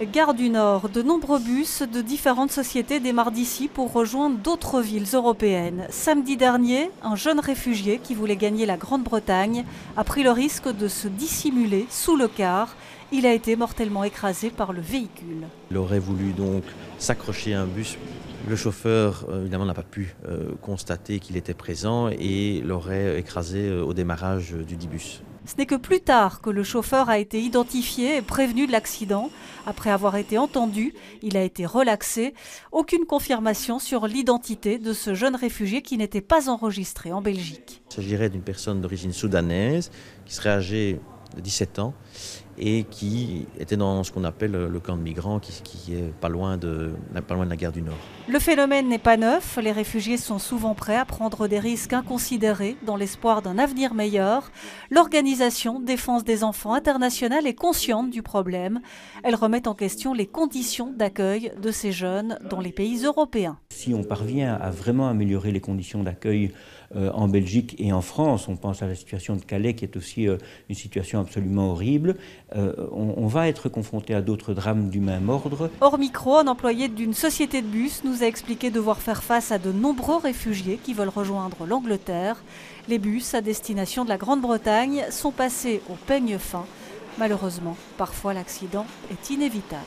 Gare du Nord, de nombreux bus de différentes sociétés démarrent d'ici pour rejoindre d'autres villes européennes. Samedi dernier, un jeune réfugié qui voulait gagner la Grande-Bretagne a pris le risque de se dissimuler sous le car. Il a été mortellement écrasé par le véhicule. Il aurait voulu donc s'accrocher à un bus. Le chauffeur, évidemment, n'a pas pu constater qu'il était présent et l'aurait écrasé au démarrage du dit bus. Ce n'est que plus tard que le chauffeur a été identifié et prévenu de l'accident. Après avoir été entendu, il a été relaxé. Aucune confirmation sur l'identité de ce jeune réfugié qui n'était pas enregistré en Belgique. Il s'agirait d'une personne d'origine soudanaise qui serait âgée de 17 ans et qui était dans ce qu'on appelle le camp de migrants qui est pas loin de la gare du Nord. Le phénomène n'est pas neuf. Les réfugiés sont souvent prêts à prendre des risques inconsidérés dans l'espoir d'un avenir meilleur. L'organisation Défense des enfants internationale est consciente du problème. Elle remet en question les conditions d'accueil de ces jeunes dans les pays européens. Si on parvient à vraiment améliorer les conditions d'accueil en Belgique et en France, on pense à la situation de Calais qui est aussi une situation absolument horrible, on va être confronté à d'autres drames du même ordre. Hors micro, un employé d'une société de bus nous a expliqué devoir faire face à de nombreux réfugiés qui veulent rejoindre l'Angleterre. Les bus à destination de la Grande-Bretagne sont passés au peigne fin. Malheureusement, parfois l'accident est inévitable.